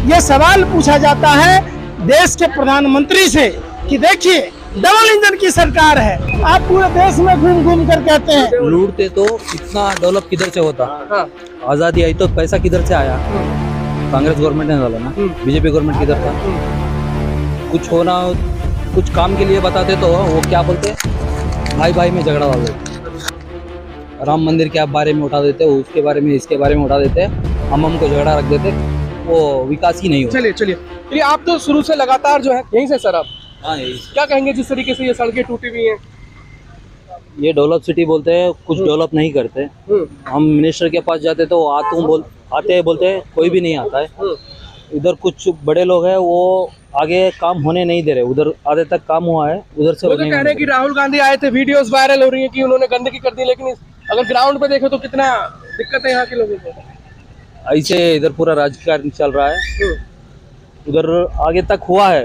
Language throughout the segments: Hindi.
ये सवाल पूछा जाता है देश के प्रधानमंत्री से कि देखिए डबल इंजन की सरकार है, आप पूरे देश में घूम घूम कर कहते हैं लूटते तो इतना डेवलप किधर से होता। हाँ। आजादी आई तो पैसा किधर से आया? कांग्रेस गवर्नमेंट ने डाला ना, बीजेपी गवर्नमेंट किधर था? कुछ होना, कुछ काम के लिए बताते तो वो क्या बोलते, भाई भाई में झगड़ा डाल देते। राम मंदिर के बारे में उठा देते, उसके बारे में इसके बारे में उठा देते, हमको झगड़ा रख देते, वो विकास ही नहीं होता। चलिए चलिए, ये आप तो शुरू से लगातार जो है यहीं से सर, आप हाँ, क्या कहेंगे जिस तरीके से ये सड़कें टूटी हुई हैं? ये डेवलप सिटी बोलते हैं, कुछ डेवलप नहीं करते। हम मिनिस्टर के पास जाते तो आते हैं बोलते हैं, कोई भी नहीं आता है। इधर कुछ बड़े लोग हैं, वो आगे काम होने नहीं दे रहे, उधर आधे तक काम हुआ है, उधर से वो तो कह रहे हैं कि राहुल गांधी आए थे, वीडियोस वायरल हो रही है कि उन्होंने गंदगी कर दी, लेकिन अगर ग्राउंड पे देखे तो कितना दिक्कत है यहाँ के लोगों को। ऐसे इधर पूरा राजकारण चल रहा है, उधर आगे तक हुआ है,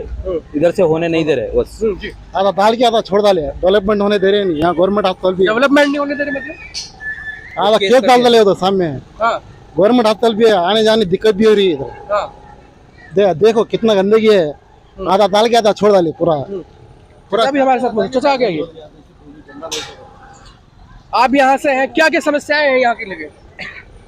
इधर से होने नहीं दे रहे बस। जी, अब डाल क्या था, छोड़ डाले, डेवलपमेंट होने दे रहे नहीं यहाँ गवर्नमेंट अस्पताल भी, डेवलपमेंट नहीं होने दे रहे मतलब? आधा केस डाल डाले तो सामने हाँ गवर्नमेंट अस्पताल भी है, आने जाने दिक्कत भी हो रही है इधर। हाँ, देखो कितना गंदगी है, आधा डाल गया था, छोड़ डाले पूरा। पूरा भी हमारे साथ चाचा आ गया ये। आप यहाँ से हैं, क्या क्या समस्याएं हैं यहाँ की लगे?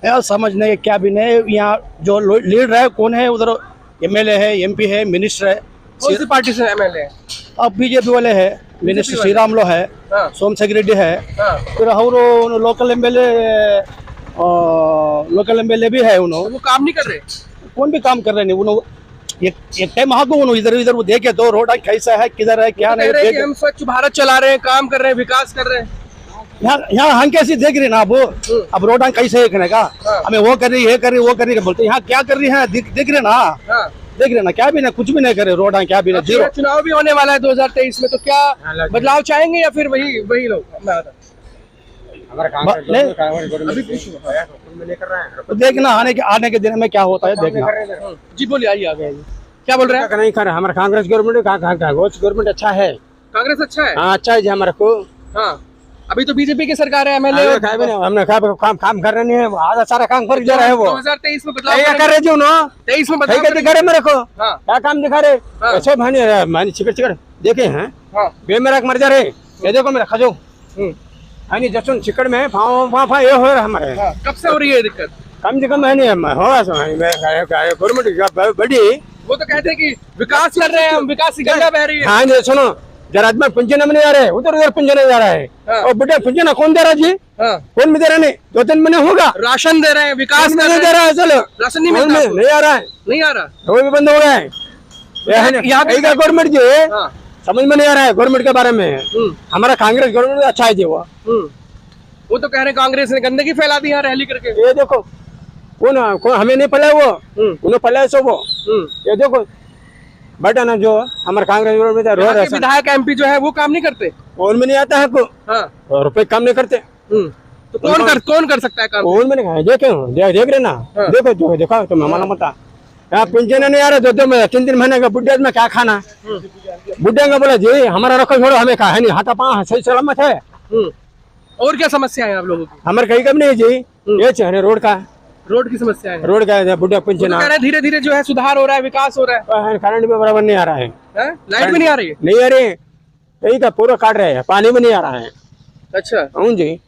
यार समझ नहीं क्या भी नहीं, यहाँ जो लीडर है कौन है, उधर एमएलए है, एमपी है, मिनिस्टर है। कौन सी पार्टी से एमएलए है? अब बीजेपी वाले है, मिनिस्टर श्री रामुलु है, हाँ। सोमशेखर रेड्डी है, हाँ। फिर और लोकल एमएलए भी है। उन्होंने वो काम नहीं कर रहे? कौन भी काम कर रहे नहीं, उन्होंने एक टाइम हाँ को इधर इधर वो देखे तो रोड कैसा है, किधर है, क्या नहीं देखे। हम स्वच्छ भारत चला रहे हैं, काम कर रहे हैं, विकास कर रहे हैं। यहाँ हम कैसे देख रहे ना अब रोड कैसे है का, हमें वो कर रही है, कर रही वो कर रही है बोलते, यहाँ क्या कर रही है दिख रहे ना, देख रहे ना, क्या भी ना, कुछ भी नहीं करे रोड, क्या भी ना, जीरो। चुनाव भी होने वाला है 2023 में, तो क्या बदलाव चाहेंगे या फिर वही लोग? देखना आने के दिन में क्या होता है, देखना। जी बोलिए, आइए आ गए। क्या बोल रहे हैं? नहीं कर हमारा कांग्रेस गवर्नमेंट अच्छा है। कांग्रेस अच्छा है? हाँ अच्छा है जी हमारे को। हाँ, अभी तो बीजेपी की सरकार है, एमएलए हमने काम कर रहे नहीं है, आधा सारा काम कर जा रहा है वो। 2023 में बदलाव कर रहे जो ना 23 में बदलाव दिखा रहे मेरे को। हाँ। क्या काम दिखा रहे ऐसे मानी चिकड़ देखे हैं, बेमेरा मर जा रहे। ये देखो मेरा खजो जसुन चिकड़ में ये हो रहा हमारे। कब से हो रही है दिक्कत? कम से कम है नहीं गवर्नमेंट बड़ी। वो तो कहते हैं कि विकास कर रहे हैं हम, विकास की गंगा बह रही है। हाँ जी सुनो जरा आदमी पंचना में नहीं आ रहे, उधर पंचना जा रहा है। और बेटा पंचना कौन दे रहा जी? कौन भी दे रहा नहीं, 2-3 महीने होगा। राशन दे रहे हैं, विकास नहीं दे रहा है, चलो राशन नहीं मिलता, नहीं आ रहा है, नहीं आ रहा, वो भी बंद हो गया है। यहाँ का गवर्नमेंट जो है समझ में नहीं आ रहा है गवर्नमेंट के बारे में। हमारा कांग्रेस गवर्नमेंट अच्छा है जी। वो तो कह रहे हैं कांग्रेस ने गंदगी फैला दी यहाँ रैली करके। ये देखो कौन हमें नहीं पला वो, उन्हें पला सो वो। ये देखो बेटा ना जो हमारे कांग्रेस गवर्नमेंट विधायक एमपी जो है वो काम नहीं करते, कौन में नहीं आता है को। हाँ। रुपए काम नहीं करते तो कौन कर सकता है काम? कौन में नहीं देख रहे ना। देखो जो देखो तो हमारा मता यहाँ पेंशन नहीं आ रहा, 2-3 महीने का बुढ़िया में क्या खाना। बुढ़िया का बोला जी हमारा रखो छोड़ो, हमें कहा नहीं, हाथा पाँव सही सलामत है। और क्या समस्या है आप लोगों की? हमारे कहीं कम नहीं जी, ये चाहिए रोड की समस्या है। रोड का बुढ़िया पेंशन धीरे धीरे जो है सुधार हो रहा है, विकास हो रहा है। करंट भी बराबर नहीं आ रहा है, लाइट भी नहीं आ रही है, नहीं आ रही, यही का पूरा काट रहे हैं, पानी भी नहीं आ रहा है। अच्छा जी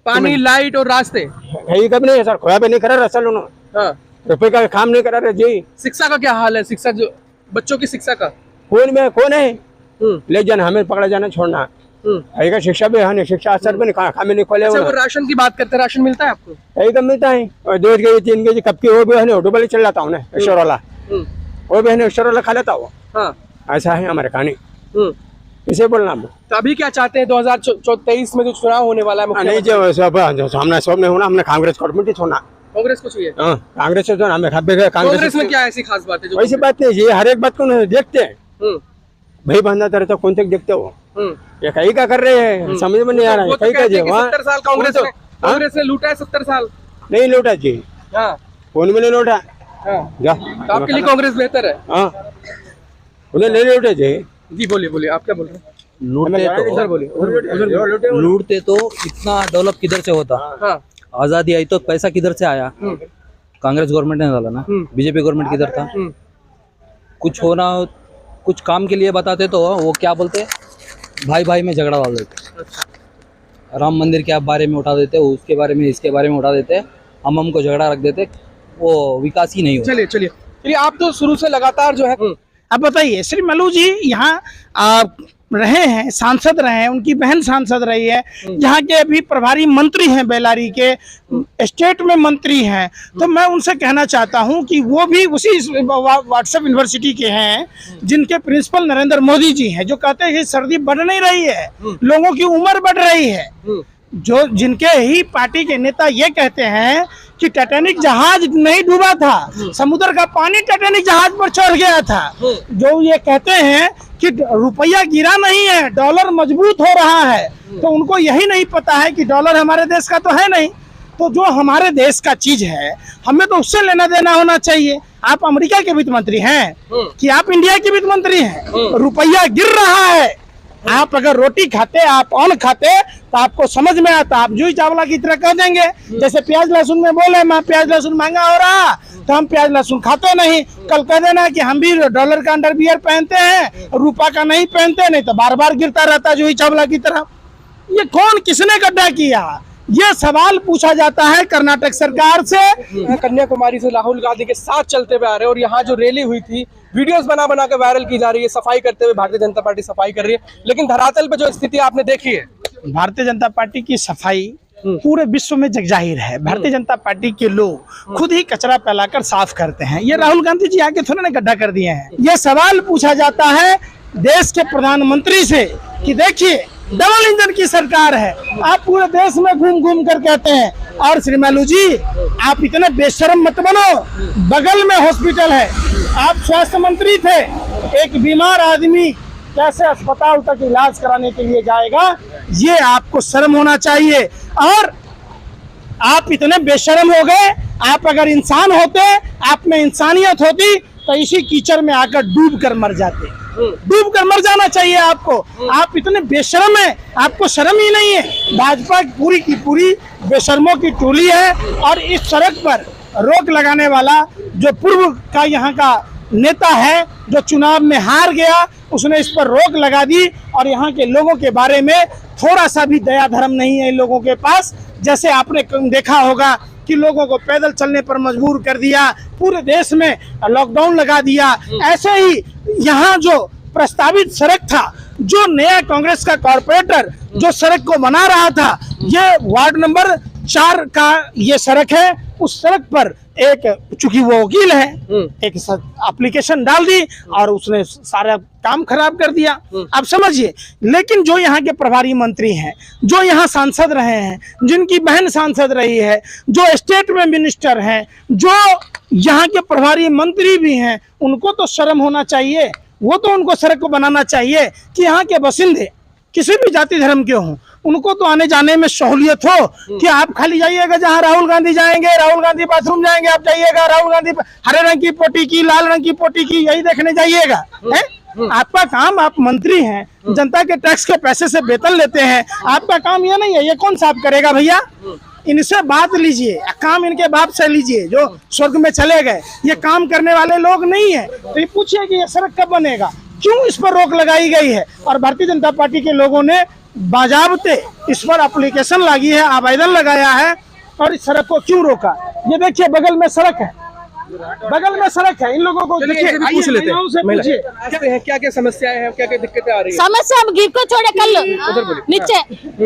पानी, लाइट और रास्ते यही कब नहीं है सर, खोया भी नहीं करा रहा उन्होंने, रुपए का काम नहीं करा रहे जी। शिक्षा का क्या हाल है? शिक्षा जो बच्चों की शिक्षा का कौन है ले जाना, हमें पकड़ा जाना छोड़ना का शिक्षा भी है, शिक्षा असर भी नहीं, नहीं खोले। अच्छा, वो राशन की बात करते हैं, राशन मिलता है आपको? यही कब मिलता है, और 2 केजी 3 केजी कब की वो भी है, डुबल ही चल जाता हूँ ईश्वर वाला, वो भी है ईश्वर वाला खा लेता वो। ऐसा है हमारे कहानी, इसे बोलना। तो अभी क्या चाहते हैं 2023 में जो चुनाव होने वाला है? नहीं जो सब नहीं होना, हमने कांग्रेस गवर्नमेंट ही छोड़ना। कांग्रेस को चाहिए? कांग्रेस से हमें कांग्रेस में क्या ऐसी खास बात है? वैसी बात नहीं, ये हर एक बात को देखते हैं भाई, बंदा तरह तो कौन तक देखते हो, ये कहीं का कर रहे हैं, समझ में नहीं आ रहा है। कहीं का जी 70 साल कांग्रेस ने लूटा है, 70 साल नहीं लूटा जी। कौन में नहीं लूटा? तो आपके लिए कांग्रेस बेहतर है? उन्हें नहीं लूटे जी। जी बोलिए, आप क्या बोल रहे हैं? लूटते तो इतना डेवलप किधर से होता? आजादी आई तो पैसा किधर से आया? कांग्रेस गवर्नमेंट ने डाला ना, बीजेपी गवर्नमेंट किधर था? कुछ होना, कुछ काम के लिए बताते तो वो क्या बोलते, भाई भाई में झगड़ा डाल देते। राम मंदिर के बारे में उठा देते, उसके बारे में, इसके बारे में उठा देते, हम हमको झगड़ा रख देते, वो विकास ही नहीं हो। चलिए आप तो शुरू से लगातार जो है अब बताइए श्री मल्लू जी यहाँ रहे हैं, सांसद रहे हैं, उनकी बहन सांसद रही है, यहाँ के अभी प्रभारी मंत्री हैं, बेलारी के स्टेट में मंत्री हैं, तो मैं उनसे कहना चाहता हूँ कि वो भी उसी व्हाट्सएप यूनिवर्सिटी के हैं जिनके प्रिंसिपल नरेंद्र मोदी जी हैं, जो कहते हैं कि सर्दी बढ़ नहीं रही है, लोगों की उम्र बढ़ रही है। जो जिनके ही पार्टी के नेता ये कहते हैं कि टाइटैनिक जहाज नहीं डूबा था, समुद्र का पानी टाइटैनिक जहाज पर चढ़ गया था, जो ये कहते हैं कि रुपया गिरा नहीं है, डॉलर मजबूत हो रहा है, तो उनको यही नहीं पता है कि डॉलर हमारे देश का तो है नहीं, तो जो हमारे देश का चीज है हमें तो उससे लेना देना होना चाहिए। आप अमेरिका के वित्त मंत्री हैं कि आप इंडिया के वित्त मंत्री हैं? रुपया गिर रहा है, आप अगर रोटी खाते, आप अन्न खाते तो आपको समझ में आता, आप जूही चावला की तरह कह देंगे, जैसे प्याज लहसुन में बोले मैं प्याज लहसुन महंगा हो रहा तो हम प्याज लहसुन खाते नहीं, कल कह देना कि हम भी डॉलर का अंडरवियर पहनते हैं, रुपया का नहीं पहनते, नहीं तो बार बार गिरता रहता जूही चावला की तरह। ये कौन, किसने गड्ढा किया, ये सवाल पूछा जाता है कर्नाटक सरकार से। कन्याकुमारी से राहुल गांधी के साथ चलते हुए आ रहे हैं और यहाँ जो रैली हुई थी वीडियोस बना बना के वायरल की जा रही है, सफाई करते हुए भारतीय जनता पार्टी सफाई कर रही है, लेकिन धरातल पे जो स्थिति आपने देखी है, भारतीय जनता पार्टी की सफाई पूरे विश्व में जगजाहिर है। भारतीय जनता पार्टी के लोग खुद ही कचरा फैलाकर साफ करते हैं, ये राहुल गांधी जी आके थोड़ा ना गड्ढा कर दिए हैं। ये सवाल पूछा जाता है देश के प्रधानमंत्री से कि देखिए डबल इंजन की सरकार है, आप पूरे देश में घूम घूम कर कहते हैं, और श्री मल्लू जी आप इतने बेशर्म मत बनो, बगल में हॉस्पिटल है, आप स्वास्थ्य मंत्री थे, एक बीमार आदमी कैसे अस्पताल तक इलाज कराने के लिए जाएगा, ये आपको शर्म होना चाहिए। और आप इतने बेशर्म हो गए, आप अगर इंसान होते, आप में इंसानियत होती तो इसी कीचड़ में आकर डूब कर मर जाते, डूब कर मर जाना चाहिए आपको। आप इतने बेशर्म हैं, आपको शर्म ही नहीं है। भाजपा पूरी की पूरी बेशर्मों की टोली है, और इस सड़क पर रोक लगाने वाला जो पूर्व का यहाँ का नेता है, जो चुनाव में हार गया, उसने इस पर रोक लगा दी, और यहाँ के लोगों के बारे में थोड़ा सा भी दया धर्म नहीं है इन लोगों के पास। जैसे आपने देखा होगा कि लोगों को पैदल चलने पर मजबूर कर दिया, पूरे देश में लॉकडाउन लगा दिया, ऐसे ही यहाँ जो प्रस्तावित सड़क था, जो नया कांग्रेस का कॉर्पोरेटर जो सड़क को बना रहा था, ये वार्ड नंबर 4 का ये सड़क है, उस सड़क पर एक, चूंकि वो वकील है, एक एप्लीकेशन डाल दी और उसने सारा काम खराब कर दिया। आप समझिए, लेकिन जो यहाँ के प्रभारी मंत्री हैं, जो यहाँ सांसद रहे हैं, जिनकी बहन सांसद रही है, जो स्टेट में मिनिस्टर हैं, जो यहाँ के प्रभारी मंत्री भी हैं, उनको तो शर्म होना चाहिए। वो तो उनको सड़क को बनाना चाहिए कि यहाँ के बासिंदे किसी भी जाति धर्म के हों, उनको तो आने जाने में सहूलियत हो, कि आप खाली जाइएगा जहाँ राहुल गांधी जाएंगे, राहुल गांधी बाथरूम जाएंगे, आप जाइएगा, राहुल गांधी हरे रंग की पोटी की, लाल रंग की पोटी की, यही देखने जाइएगा। आपका काम, आप मंत्री हैं, जनता के टैक्स के पैसे से वेतन लेते हैं, आपका काम ये नहीं है। ये कौन साफ करेगा भैया? इनसे बात लीजिए, काम इनके बाप से लीजिए जो स्वर्ग में चले गए। ये काम करने वाले लोग नहीं है, तो ये पूछिए कि ये सड़क कब बनेगा, क्यों इस पर रोक लगाई गई है। और भारतीय जनता पार्टी के लोगों ने बाजाबते इस पर एप्लीकेशन लगी है, आवेदन लगाया है, और इस सड़क को क्यों रोका। ये देखिए बगल में सड़क है, बगल में सड़क है, इन लोगों को देखिए, पूछ लेते हैं क्या क्या समस्याएं हैं, क्या क्या दिक्कतें आ रही है। समस्या हम गिर को छोड़े कल नीचे,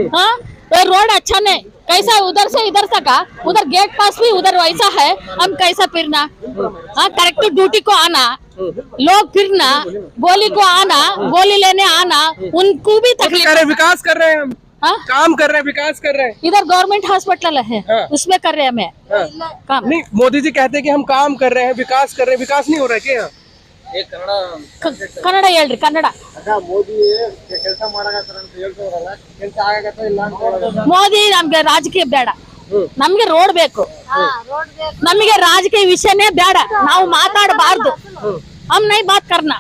हाँ रोड अच्छा नहीं, कैसा उधर से इधर तक, उधर गेट पास भी उधर वैसा है, हम कैसा फिरना, हाँ करेक्ट ड्यूटी को आना, लोग फिरना, गोली को आना, गोली लेने आना, उनको भी तकलीफ। विकास कर रहे हैं हम, काम कर रहे हैं, विकास कर रहे हैं। इधर गवर्नमेंट हॉस्पिटल है, उसमें कर रहे हैं हमें काम। नहीं, मोदी जी कहते हैं कि हम काम कर रहे हैं, विकास कर रहे हैं, विकास नहीं हो रहा है क्या? कन्नड़ ಹೇಳ್ರಿ कन्नड़ ಮೋದಿ ನಮ್ಗೆ ರಾಜಕೀಯ ಬೇಡ, ನಮ್ಗೆ ರೋಡ್ ಬೇಕು, ನಮಗೆ ರಾಜಕೀಯ ವಿಷಯನೇ ಬೇಡ, ನಾವು ಮಾತಾಡಬಾರ್ದು, हम नहीं बात करना।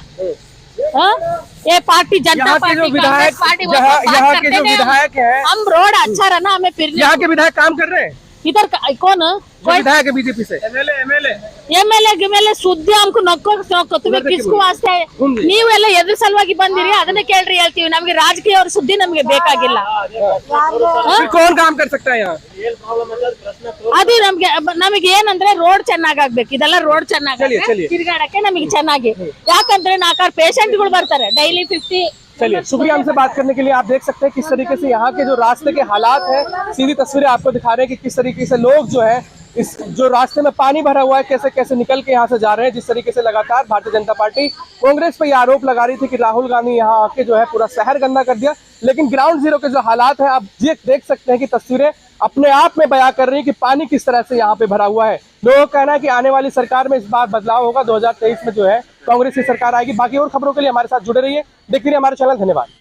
ये पार्टी जनता पार्टी, कांग्रेस पार्टी, यहाँ के जो विधायक हैं, हम रोड अच्छा रहना, हमें फिरने। यहाँ के विधायक काम कर रहे हैं, इधर कौन जो विधायक है बीजेपी से ಎಮ್ಎಲ್ಎ ಸುದ್ದಿ ನಮ್ಗೆ ನೊಕ್ಕೋತೀವಿ ಕಿಸ್ಕು ವಾಸ್ತೆ ನೀವೆಲ್ಲ ಎದ್ರ ಸಲುವಾಗಿ ಬಂದಿರಿ ಅದನ್ನ ಕೇಳ್ರಿ ಹೇಳ್ತೀವಿ ನಮ್ಗೆ ರಾಜಕೀಯ ಅವ್ರ ಸುದ್ದಿ ನಮ್ಗೆ ಬೇಕಾಗಿಲ್ಲ फिर कौन काम कर सकता है यहाँ ಅದು ನಮಗೆ ಏನಂದ್ರೆ ರೋಡ್ ಚೆನ್ನಾಗಾಗ್ಬೇಕು ಇದೆಲ್ಲ ರೋಡ್ ಚೆನ್ನಾಗಿ ತಿರ್ಗಾಡಕ್ಕೆ ನಮಗೆ ಚೆನ್ನಾಗಿ ಯಾಕಂದ್ರೆ 4 ಪೇಷಂಟ್ಗಳು ಬರ್ತಾರೆ ಡೈಲಿ 50 चलिए शुक्रिया हमसे बात करने के लिए। आप देख सकते हैं किस तरीके से यहाँ के जो रास्ते के हालात है, सीधी तस्वीरें आपको दिखा रहे हैं कि किस तरीके से लोग जो है इस जो रास्ते में पानी भरा हुआ है कैसे कैसे निकल के यहाँ से जा रहे हैं। जिस तरीके से लगातार भारतीय जनता पार्टी कांग्रेस पर ये आरोप लगा रही थी कि राहुल गांधी यहाँ आके जो है पूरा शहर गंदा कर दिया, लेकिन ग्राउंड जीरो के जो हालात है आप देख सकते हैं कि तस्वीरें अपने आप में बयां कर रही है कि पानी किस तरह से यहाँ पे भरा हुआ है। लोगों का कहना है कि आने वाली सरकार में इस बार बदलाव होगा, 2023 में जो है कांग्रेस की सरकार आएगी। बाकी और खबरों के लिए हमारे साथ जुड़े रहिए, देखते रहिए हमारे चैनल। धन्यवाद।